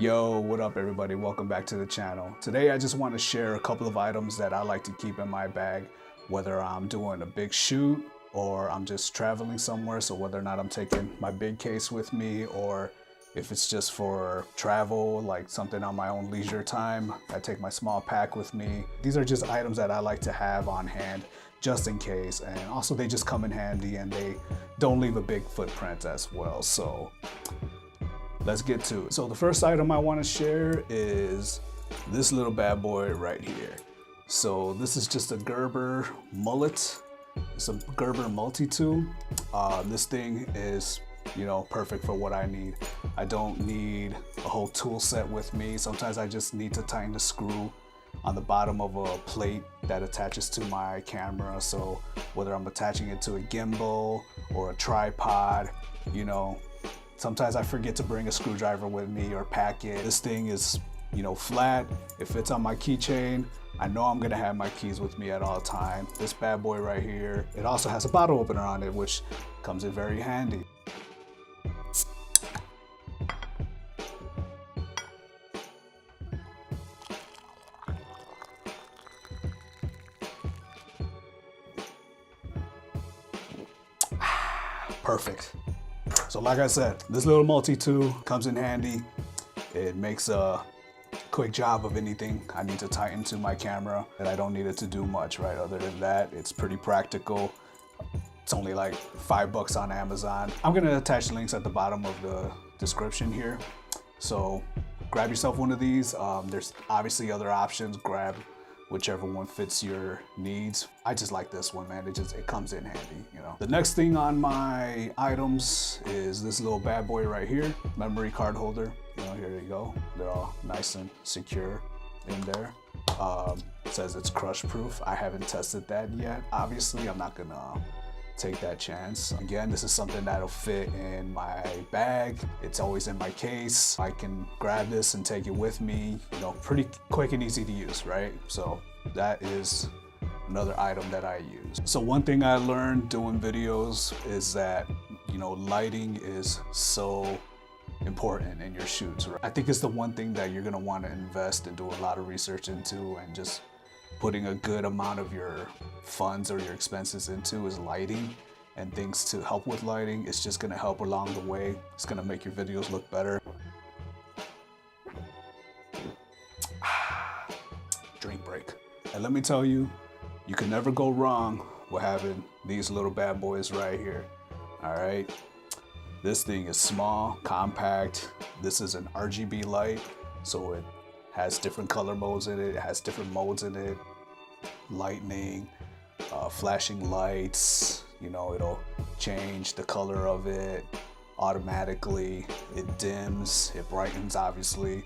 Yo, what up everybody? Welcome back to the channel. Today I just want to share a couple of items that I like to keep in my bag, whether I'm doing a big shoot or I'm just traveling somewhere. So whether or not I'm taking my big case with me or if it's just for travel, like something on my own leisure time, I take my small pack with me. These are just items that I like to have on hand just in case, and also they just come in handy and they don't leave a big footprint as well. So let's get to it. So the first item I want to share is this little bad boy right here. So this is just a Gerber Mullet. It's a Gerber multi-tool. This thing is, perfect for what I need. I don't need a whole tool set with me. Sometimes I just need to tighten the screw on the bottom of a plate that attaches to my camera. So whether I'm attaching it to a gimbal or a tripod, sometimes I forget to bring a screwdriver with me or pack it. This thing is, flat. It fits on my keychain. I know I'm gonna have my keys with me at all time. This bad boy right here, it also has a bottle opener on it, which comes in very handy. Perfect. So like I said, this little multi-tool comes in handy. It makes a quick job of anything I need to tighten to my camera, and I don't need it to do much, right? Other than that, it's pretty practical. It's only like $5 on Amazon. I'm gonna attach links at the bottom of the description here. So grab yourself one of these. There's obviously other options. Grab whichever one fits your needs. I just like this one, man. It comes in handy, The next thing on my items is this little bad boy right here, memory card holder. Here you go. They're all nice and secure in there. It says it's crush proof. I haven't tested that yet. Obviously, I'm not gonna take that chance. Again, this is something that'll fit in my bag. It's always in my case. I can grab this and take it with me, pretty quick and easy to use, right? So that is another item that I use. So one thing I learned doing videos is that, lighting is so important in your shoots, right? I think it's the one thing that you're gonna want to invest and do a lot of research into, and just putting a good amount of your funds or your expenses into is lighting and things to help with lighting. It's just gonna help along the way. It's gonna make your videos look better. Drink break. And let me tell you, you can never go wrong with having these little bad boys right here, all right? This thing is small, compact. This is an RGB light, so it has different color modes in it. It has different modes in it. Lightning, flashing lights, it'll change the color of it automatically. It dims, it brightens, obviously.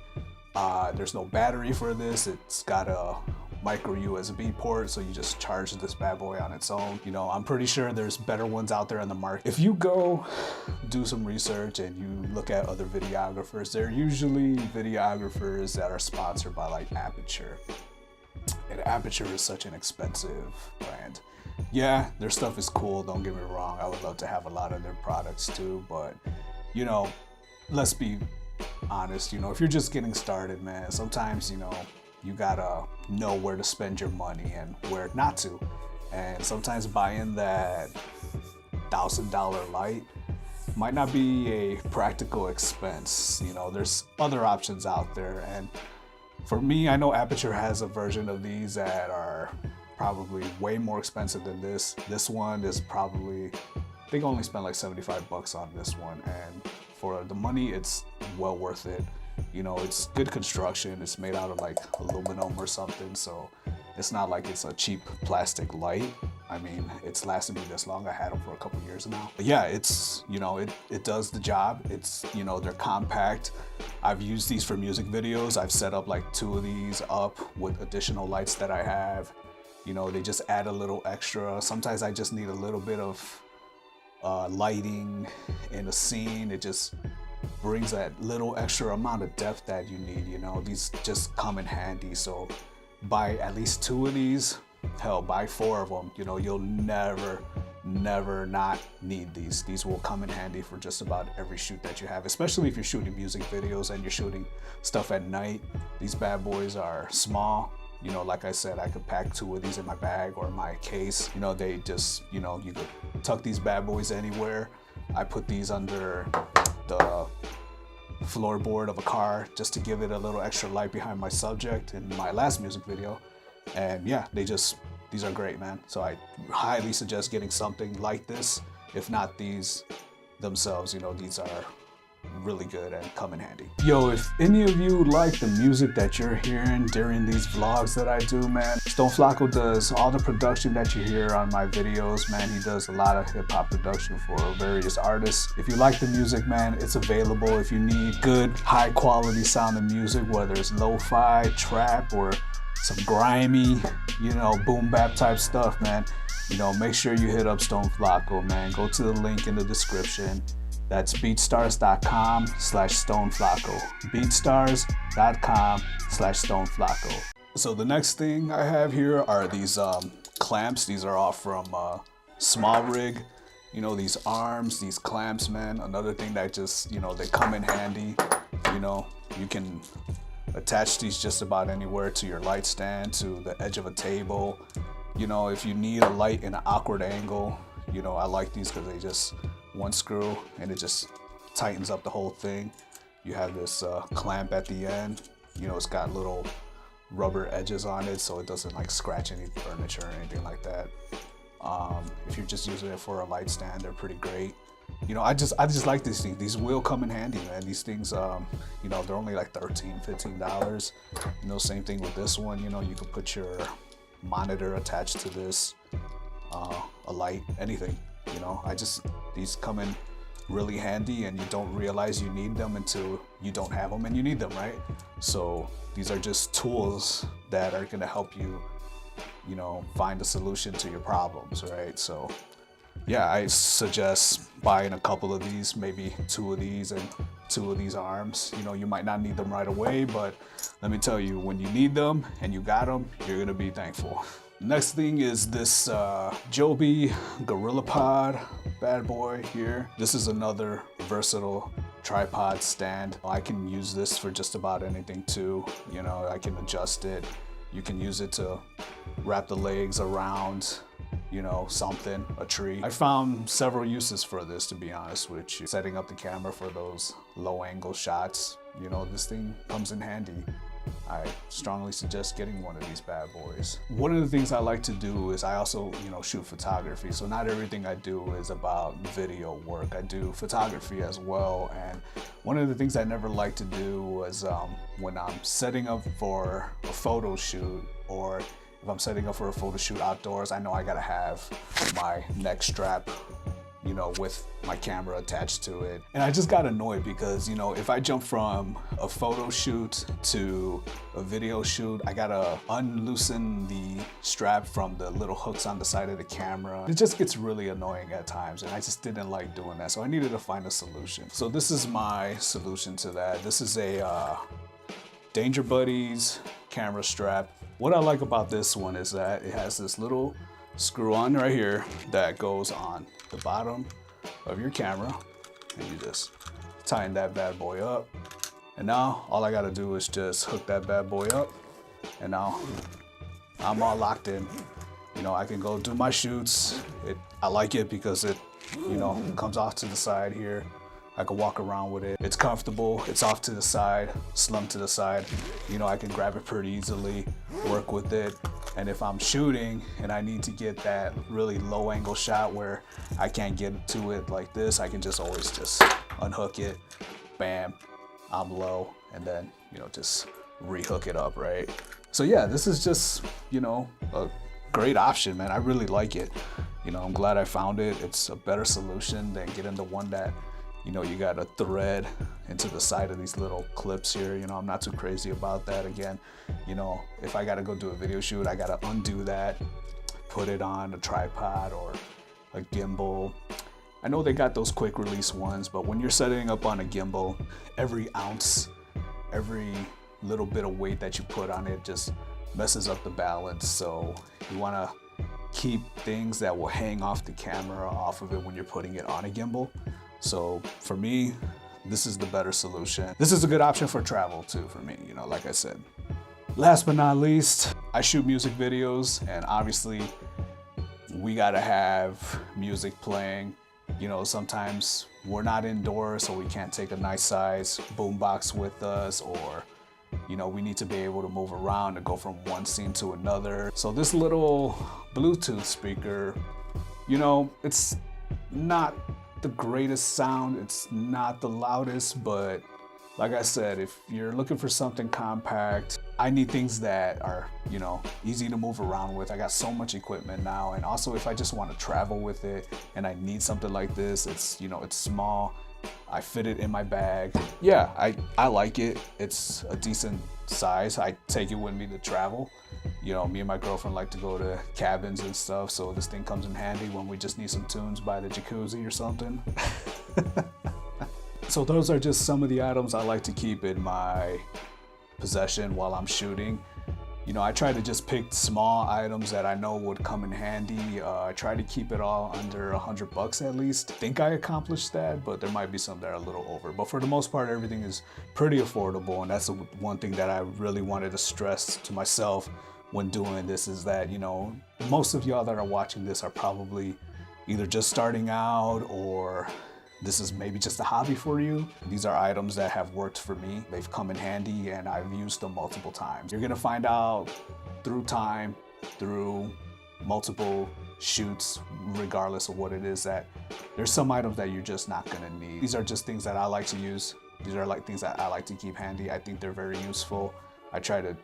There's no battery for this. It's got a micro USB port, so you just charge this bad boy on its own. I'm pretty sure there's better ones out there in the market. If you go do some research and you look at other videographers, they're usually videographers that are sponsored by like Aperture. And Aperture is such an expensive brand. Yeah, their stuff is cool, don't get me wrong. I would love to have a lot of their products too, but let's be honest, if you're just getting started, man, sometimes, you gotta know where to spend your money and where not to. And sometimes buying that $1,000 light might not be a practical expense. There's other options out there. And for me, I know Aperture has a version of these that are probably way more expensive than this. This one is probably, I think I only spent like $75 on this one. And for the money, it's well worth it. It's good construction. It's made out of like aluminum or something, so it's not like it's a cheap plastic light. I mean, it's lasted me this long. I had them for a couple years now. But yeah, it's, it does the job. It's, they're compact. I've used these for music videos. I've set up like 2 of these up with additional lights that I have. They just add a little extra. Sometimes I just need a little bit of lighting in a scene. It just brings that little extra amount of depth that you need. These just come in handy. So buy at least 2 of these. Hell, buy 4 of them. You'll never never not need these. These will come in handy for just about every shoot that you have, especially if you're shooting music videos and you're shooting stuff at night. These bad boys are small. You know, like I said, I could pack 2 of these in my bag or my case. You know, they just, you know, you could tuck these bad boys anywhere. I put these under the floorboard of a car just to give it a little extra light behind my subject in my last music video. And yeah, these are great, man. So I highly suggest getting something like this. If not these themselves, you know, these are really good and come in handy. Yo, if any of you like the music that you're hearing during these vlogs that I do, man, Stone Flacco does all the production that you hear on my videos, man. He does a lot of hip-hop production for various artists. If you like the music, man, it's available. If you need good, high-quality sounding music, whether it's lo-fi, trap, or some grimy, you know, boom bap type stuff, man, you know, make sure you hit up Stone Flacco, man. Go to the link in the description. That's beatstars.com/StoneFlacco. Beatstars.com/StoneFlacco. So the next thing I have here are these clamps. These are all from Small Rig. You know, these arms, these clamps, man. Another thing that just, you know, they come in handy. You know, you can attach these just about anywhere, to your light stand, to the edge of a table. You know, if you need a light in an awkward angle, you know, I like these because they just one screw and it just tightens up the whole thing. You have this clamp at the end. You know, it's got little rubber edges on it so it doesn't like scratch any furniture or anything like that. If you're just using it for a light stand, they're pretty great. You know, I just like these things. These will come in handy, man. These things, you know, they're only like $13, $15. You know, same thing with this one. You know, you can put your monitor attached to this, a light, anything. You know, these come in really handy and you don't realize you need them until you don't have them and you need them, right? So these are just tools that are gonna help you, you know, find a solution to your problems, right? So yeah, I suggest buying a couple of these, maybe 2 of these and 2 of these arms. You know, you might not need them right away, but let me tell you, when you need them and you got them, you're gonna be thankful. Next thing is this Joby Gorillapod bad boy here. This is another versatile tripod stand. I can use this for just about anything too. You know, I can adjust it. You can use it to wrap the legs around, you know, something, a tree. I found several uses for this, to be honest with you. Setting up the camera for those low angle shots. You know, this thing comes in handy. I strongly suggest getting one of these bad boys. One of the things I like to do is I also, you know, shoot photography. So not everything I do is about video work. I do photography as well. And one of the things I never like to do was when I'm setting up for a photo shoot, or if I'm setting up for a photo shoot outdoors, I know I gotta have my neck strap, you know, with my camera attached to it. And I just got annoyed because, you know, if I jump from a photo shoot to a video shoot, I gotta unloosen the strap from the little hooks on the side of the camera. It just gets really annoying at times, and I just didn't like doing that. So I needed to find a solution. So this is my solution to that. This is a Danger Buddies camera strap. What I like about this one is that it has this little screw on right here that goes on the bottom of your camera, and you just tighten that bad boy up. And now all I gotta do is just hook that bad boy up, and now I'm all locked in. You know, I can go do my shoots. I like it because it, you know, comes off to the side here. I can walk around with it. It's comfortable, it's off to the side, slung to the side. You know, I can grab it pretty easily, work with it. And if I'm shooting and I need to get that really low angle shot where I can't get to it like this, I can just always just unhook it, bam, I'm low, and then, you know, just rehook it up, right? So yeah, this is just, you know, a great option, man. I really like it. You know, I'm glad I found it. It's a better solution than getting the one that, you know, you got a thread into the side of these little clips here. You know, I'm not too crazy about that. Again, you know, if I gotta go do a video shoot, I gotta undo that, put it on a tripod or a gimbal. I know they got those quick release ones, but when you're setting up on a gimbal, every ounce, every little bit of weight that you put on it just messes up the balance. So you wanna keep things that will hang off the camera off of it when you're putting it on a gimbal. So for me, this is the better solution. This is a good option for travel too for me, you know, like I said. Last but not least, I shoot music videos, and obviously we gotta have music playing. You know, sometimes we're not indoors, so we can't take a nice size boombox with us, or, you know, we need to be able to move around and go from one scene to another. So this little Bluetooth speaker, you know, it's not the greatest sound, it's not the loudest, but like I said, if you're looking for something compact, I need things that are, you know, easy to move around with. I got so much equipment now, and also if I just want to travel with it and I need something like this, it's, you know, it's small, I fit it in my bag. Yeah, I like it. It's a decent size. I take it with me to travel. You know, me and my girlfriend like to go to cabins and stuff, so this thing comes in handy when we just need some tunes by the jacuzzi or something. So those are just some of the items I like to keep in my possession while I'm shooting. You know, I try to just pick small items that I know would come in handy. I try to keep it all under $100 at least. I think I accomplished that, but there might be some that are a little over. But for the most part, everything is pretty affordable, and that's the one thing that I really wanted to stress to myself when doing this, is that, you know, most of y'all that are watching this are probably either just starting out, or this is maybe just a hobby for you. These are items that have worked for me. They've come in handy, and I've used them multiple times. You're gonna find out through time, through multiple shoots, regardless of what it is, that there's some items that you're just not gonna need. These are just things that I like to use. These are like things that I like to keep handy. I think they're very useful. I try to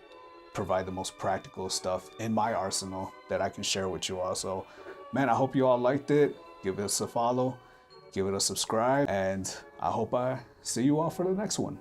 provide the most practical stuff in my arsenal that I can share with you all. So, man, I hope you all liked it. Give us a follow. Give it a subscribe, and I hope I see you all for the next one.